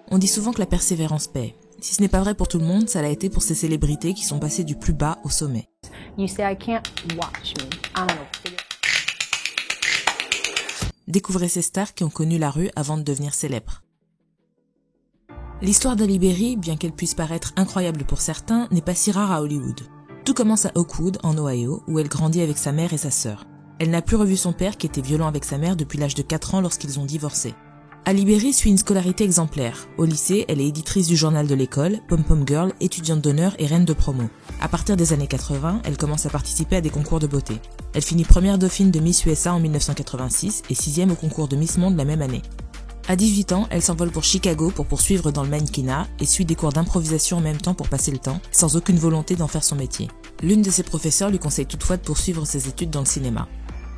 On dit souvent que la persévérance paie. Si ce n'est pas vrai pour tout le monde, ça l'a été pour ces célébrités qui sont passées du plus bas au sommet. You say I can't watch me. I don't know. Découvrez ces stars qui ont connu la rue avant de devenir célèbres. L'histoire d'Halle Berry, bien qu'elle puisse paraître incroyable pour certains, n'est pas si rare à Hollywood. Tout commence à Oakwood, en Ohio, où elle grandit avec sa mère et sa sœur. Elle n'a plus revu son père qui était violent avec sa mère depuis l'âge de 4 ans lorsqu'ils ont divorcé. Halle Berry suit une scolarité exemplaire. Au lycée, elle est éditrice du journal de l'école, Pom-Pom Girl, étudiante d'honneur et reine de promo. À partir des années 80, elle commence à participer à des concours de beauté. Elle finit première dauphine de Miss USA en 1986 et 6e au concours de Miss Monde la même année. À 18 ans, elle s'envole pour Chicago pour poursuivre dans le mannequinat et suit des cours d'improvisation en même temps pour passer le temps, sans aucune volonté d'en faire son métier. L'une de ses professeurs lui conseille toutefois de poursuivre ses études dans le cinéma.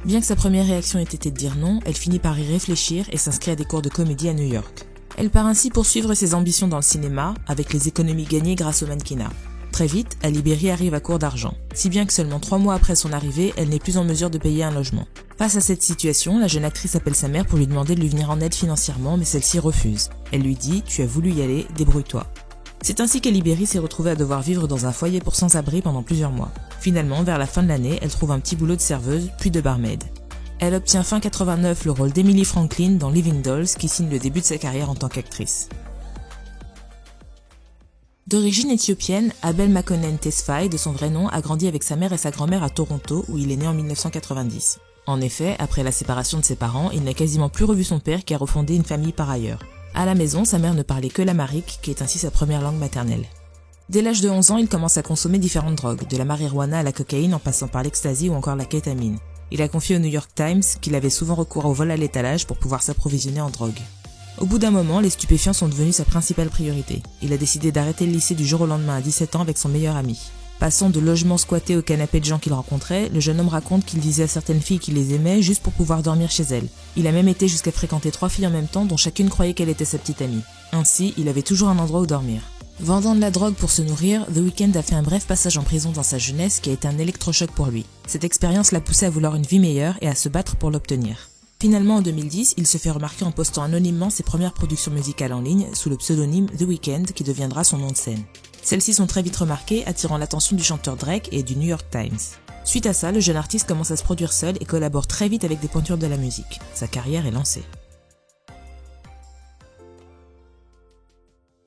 Bien que sa première réaction ait été de dire non, elle finit par y réfléchir et s'inscrit à des cours de comédie à New York. Elle part ainsi poursuivre ses ambitions dans le cinéma, avec les économies gagnées grâce au mannequinat. Très vite, Halle Berry arrive à court d'argent, si bien que seulement 3 mois après son arrivée, elle n'est plus en mesure de payer un logement. Face à cette situation, la jeune actrice appelle sa mère pour lui demander de lui venir en aide financièrement, mais celle-ci refuse. Elle lui dit « Tu as voulu y aller, débrouille-toi ». C'est ainsi qu'Halle Berry s'est retrouvée à devoir vivre dans un foyer pour sans-abri pendant plusieurs mois. Finalement, vers la fin de l'année, elle trouve un petit boulot de serveuse, puis de barmaid. Elle obtient fin 89 le rôle d'Emily Franklin dans Living Dolls, qui signe le début de sa carrière en tant qu'actrice. D'origine éthiopienne, Abel Makonnen Tesfaye, de son vrai nom, a grandi avec sa mère et sa grand-mère à Toronto, où il est né en 1990. En effet, après la séparation de ses parents, il n'a quasiment plus revu son père qui a refondé une famille par ailleurs. À la maison, sa mère ne parlait que l'amharique, qui est ainsi sa première langue maternelle. Dès l'âge de 11 ans, il commence à consommer différentes drogues, de la marijuana à la cocaïne en passant par l'ecstasy ou encore la kétamine. Il a confié au New York Times qu'il avait souvent recours au vol à l'étalage pour pouvoir s'approvisionner en drogue. Au bout d'un moment, les stupéfiants sont devenus sa principale priorité. Il a décidé d'arrêter le lycée du jour au lendemain à 17 ans avec son meilleur ami. Passant de logements squattés au canapé de gens qu'il rencontrait, le jeune homme raconte qu'il disait à certaines filles qu'il les aimait juste pour pouvoir dormir chez elles. Il a même été jusqu'à fréquenter 3 filles en même temps dont chacune croyait qu'elle était sa petite amie. Ainsi, il avait toujours un endroit où dormir. Vendant de la drogue pour se nourrir, The Weeknd a fait un bref passage en prison dans sa jeunesse qui a été un électrochoc pour lui. Cette expérience l'a poussé à vouloir une vie meilleure et à se battre pour l'obtenir. Finalement, en 2010, il se fait remarquer en postant anonymement ses premières productions musicales en ligne sous le pseudonyme The Weeknd qui deviendra son nom de scène. Celles-ci sont très vite remarquées, attirant l'attention du chanteur Drake et du New York Times. Suite à ça, le jeune artiste commence à se produire seul et collabore très vite avec des pointures de la musique. Sa carrière est lancée.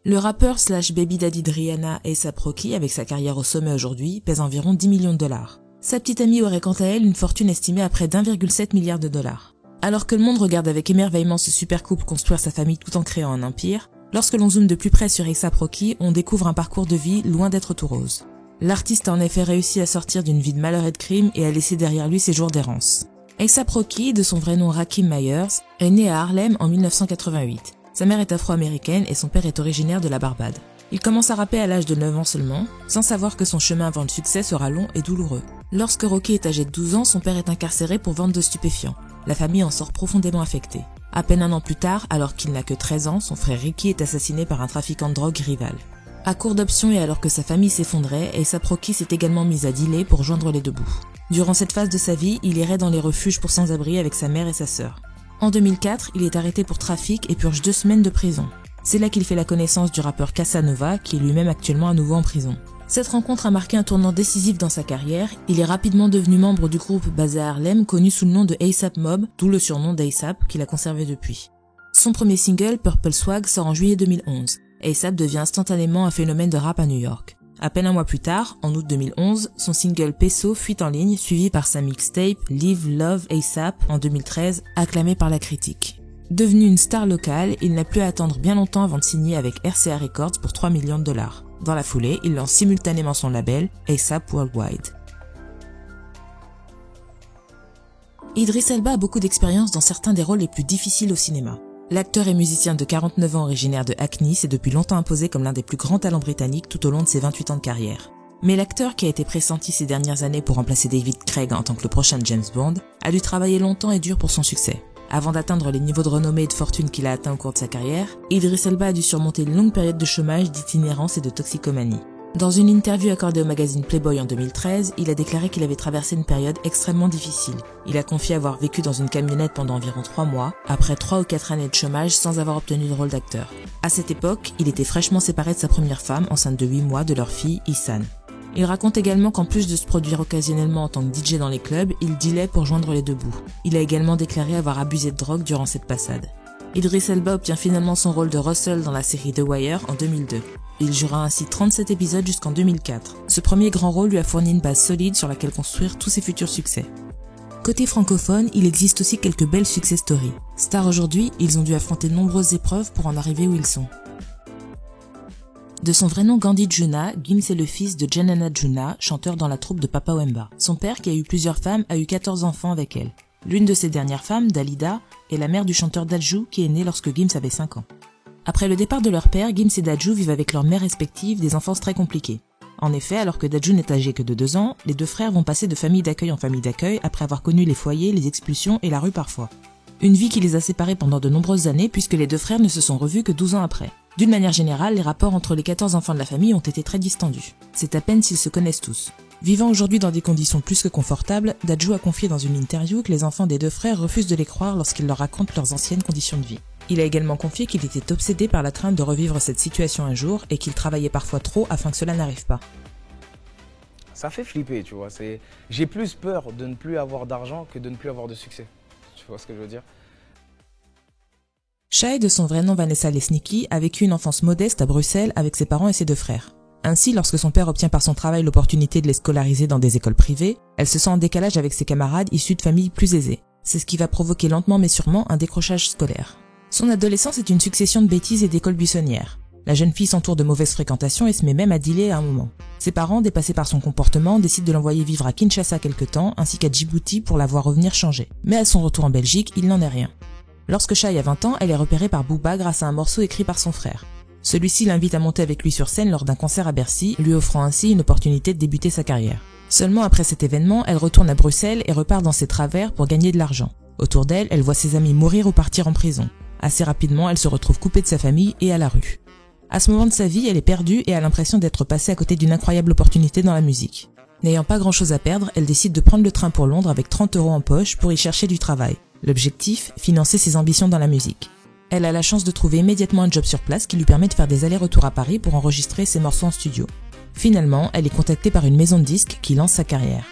Le rappeur / baby daddy de Rihanna, A$AP Rocky, avec sa carrière au sommet aujourd'hui, pèse environ 10 millions de dollars. Sa petite amie aurait quant à elle une fortune estimée à près d'1,7 milliard de dollars. Alors que le monde regarde avec émerveillement ce super couple construire sa famille tout en créant un empire, lorsque l'on zoome de plus près sur A$AP Rocky, on découvre un parcours de vie loin d'être tout rose. L'artiste a en effet réussi à sortir d'une vie de malheur et de crime et à laisser derrière lui ses jours d'errance. A$AP Rocky, de son vrai nom Rakim Myers, est né à Harlem en 1988. Sa mère est afro-américaine et son père est originaire de la Barbade. Il commence à rapper à l'âge de 9 ans seulement, sans savoir que son chemin avant le succès sera long et douloureux. Lorsque Rocky est âgé de 12 ans, son père est incarcéré pour vente de stupéfiants. La famille en sort profondément affectée. À peine un an plus tard, alors qu'il n'a que 13 ans, son frère Ricky est assassiné par un trafiquant de drogue rival. À court d'options et alors que sa famille s'effondrait, A$AP Rocky s'est également mise à dealer pour joindre les deux bouts. Durant cette phase de sa vie, il irait dans les refuges pour sans-abri avec sa mère et sa sœur. En 2004, il est arrêté pour trafic et purge 2 semaines de prison. C'est là qu'il fait la connaissance du rappeur Casanova, qui est lui-même actuellement à nouveau en prison. Cette rencontre a marqué un tournant décisif dans sa carrière. Il est rapidement devenu membre du groupe basé à Harlem, connu sous le nom de A$AP Mob, d'où le surnom d'A$AP qu'il a conservé depuis. Son premier single, Purple Swag, sort en juillet 2011. A$AP devient instantanément un phénomène de rap à New York. À peine un mois plus tard, en août 2011, son single Peso fuit en ligne, suivi par sa mixtape Live Love A$AP en 2013, acclamé par la critique. Devenu une star locale, il n'a plus à attendre bien longtemps avant de signer avec RCA Records pour 3 millions de dollars. Dans la foulée, il lance simultanément son label, A$AP Worldwide. Idris Elba a beaucoup d'expérience dans certains des rôles les plus difficiles au cinéma. L'acteur et musicien de 49 ans originaire de Hackney s'est depuis longtemps imposé comme l'un des plus grands talents britanniques tout au long de ses 28 ans de carrière. Mais l'acteur qui a été pressenti ces dernières années pour remplacer David Craig en tant que le prochain James Bond a dû travailler longtemps et dur pour son succès. Avant d'atteindre les niveaux de renommée et de fortune qu'il a atteint au cours de sa carrière, Idris Elba a dû surmonter une longue période de chômage, d'itinérance et de toxicomanie. Dans une interview accordée au magazine Playboy en 2013, il a déclaré qu'il avait traversé une période extrêmement difficile. Il a confié avoir vécu dans une camionnette pendant environ 3 mois, après 3 ou 4 années de chômage sans avoir obtenu de rôle d'acteur. À cette époque, il était fraîchement séparé de sa première femme, enceinte de 8 mois, de leur fille, Ihsan. Il raconte également qu'en plus de se produire occasionnellement en tant que DJ dans les clubs, il dealait pour joindre les deux bouts. Il a également déclaré avoir abusé de drogue durant cette passade. Idris Elba obtient finalement son rôle de Russell dans la série The Wire en 2002. Il jouera ainsi 37 épisodes jusqu'en 2004. Ce premier grand rôle lui a fourni une base solide sur laquelle construire tous ses futurs succès. Côté francophone, il existe aussi quelques belles success stories. Stars aujourd'hui, ils ont dû affronter de nombreuses épreuves pour en arriver où ils sont. De son vrai nom Gandhi Juna, Gims est le fils de Janana Juna, chanteur dans la troupe de Papa Wemba. Son père, qui a eu plusieurs femmes, a eu 14 enfants avec elle. L'une de ses dernières femmes, Dalida, est la mère du chanteur Dadju qui est né lorsque Gims avait 5 ans. Après le départ de leur père, Gims et Dadju vivent avec leurs mères respectives des enfances très compliquées. En effet, alors que Dadju n'est âgé que de 2 ans, les deux frères vont passer de famille d'accueil en famille d'accueil après avoir connu les foyers, les expulsions et la rue parfois. Une vie qui les a séparés pendant de nombreuses années puisque les deux frères ne se sont revus que 12 ans après. D'une manière générale, les rapports entre les 14 enfants de la famille ont été très distendus. C'est à peine s'ils se connaissent tous. Vivant aujourd'hui dans des conditions plus que confortables, Dadju a confié dans une interview que les enfants des deux frères refusent de les croire lorsqu'ils leur racontent leurs anciennes conditions de vie. Il a également confié qu'il était obsédé par la crainte de revivre cette situation un jour et qu'il travaillait parfois trop afin que cela n'arrive pas. Ça fait flipper, tu vois. J'ai plus peur de ne plus avoir d'argent que de ne plus avoir de succès. Tu vois ce que je veux dire? Shai, de son vrai nom Vanessa Lesnicki, a vécu une enfance modeste à Bruxelles avec ses parents et ses deux frères. Ainsi, lorsque son père obtient par son travail l'opportunité de les scolariser dans des écoles privées, elle se sent en décalage avec ses camarades issus de familles plus aisées. C'est ce qui va provoquer lentement mais sûrement un décrochage scolaire. Son adolescence est une succession de bêtises et d'écoles buissonnières. La jeune fille s'entoure de mauvaises fréquentations et se met même à dealer à un moment. Ses parents, dépassés par son comportement, décident de l'envoyer vivre à Kinshasa quelque temps, ainsi qu'à Djibouti pour la voir revenir changer. Mais à son retour en Belgique, il n'en est rien. Lorsque Shai a 20 ans, elle est repérée par Booba grâce à un morceau écrit par son frère. Celui-ci l'invite à monter avec lui sur scène lors d'un concert à Bercy, lui offrant ainsi une opportunité de débuter sa carrière. Seulement après cet événement, elle retourne à Bruxelles et repart dans ses travers pour gagner de l'argent. Autour d'elle, elle voit ses amis mourir ou partir en prison. Assez rapidement, elle se retrouve coupée de sa famille et à la rue. À ce moment de sa vie, elle est perdue et a l'impression d'être passée à côté d'une incroyable opportunité dans la musique. N'ayant pas grand-chose à perdre, elle décide de prendre le train pour Londres avec 30 € en poche pour y chercher du travail. L'objectif, financer ses ambitions dans la musique. Elle a la chance de trouver immédiatement un job sur place qui lui permet de faire des allers-retours à Paris pour enregistrer ses morceaux en studio. Finalement, elle est contactée par une maison de disques qui lance sa carrière.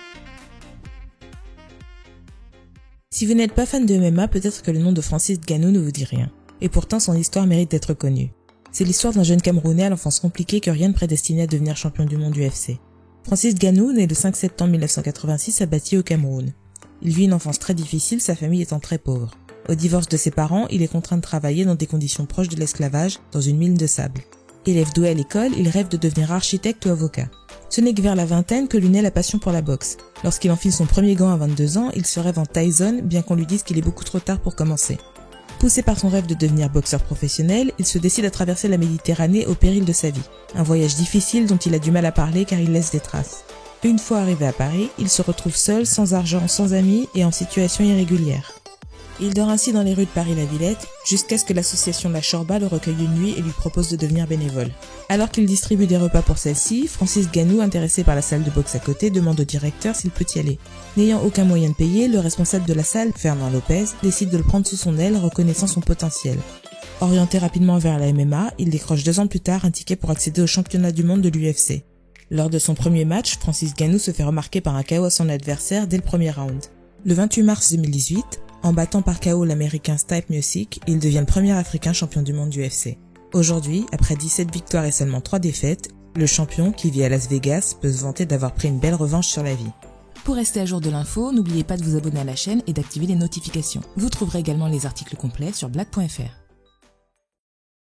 Si vous n'êtes pas fan de MMA, peut-être que le nom de Francis Ngannou ne vous dit rien. Et pourtant, son histoire mérite d'être connue. C'est l'histoire d'un jeune Camerounais à l'enfance compliquée que rien ne prédestinait à devenir champion du monde UFC. Francis Ngannou, né le 5 septembre 1986 à Bati au Cameroun. Il vit une enfance très difficile, sa famille étant très pauvre. Au divorce de ses parents, il est contraint de travailler dans des conditions proches de l'esclavage, dans une mine de sable. Élève doué à l'école, il rêve de devenir architecte ou avocat. Ce n'est que vers la vingtaine que lui naît la passion pour la boxe. Lorsqu'il enfile son premier gant à 22 ans, il se rêve en Tyson, bien qu'on lui dise qu'il est beaucoup trop tard pour commencer. Poussé par son rêve de devenir boxeur professionnel, il se décide à traverser la Méditerranée au péril de sa vie. Un voyage difficile dont il a du mal à parler car il laisse des traces. Une fois arrivé à Paris, il se retrouve seul, sans argent, sans amis et en situation irrégulière. Il dort ainsi dans les rues de Paris-la-Villette, jusqu'à ce que l'association La Chorba le recueille une nuit et lui propose de devenir bénévole. Alors qu'il distribue des repas pour celle-ci, Francis Ngannou, intéressé par la salle de boxe à côté, demande au directeur s'il peut y aller. N'ayant aucun moyen de payer, le responsable de la salle, Fernand Lopez, décide de le prendre sous son aile, reconnaissant son potentiel. Orienté rapidement vers la MMA, il décroche 2 ans plus tard un ticket pour accéder au championnat du monde de l'UFC. Lors de son premier match, Francis Ngannou se fait remarquer par un KO à son adversaire dès le premier round. Le 28 mars 2018, en battant par KO l'américain Stipe Miocic, il devient le premier africain champion du monde d'UFC. Aujourd'hui, après 17 victoires et seulement 3 défaites, le champion, qui vit à Las Vegas, peut se vanter d'avoir pris une belle revanche sur la vie. Pour rester à jour de l'info, n'oubliez pas de vous abonner à la chaîne et d'activer les notifications. Vous trouverez également les articles complets sur black.fr.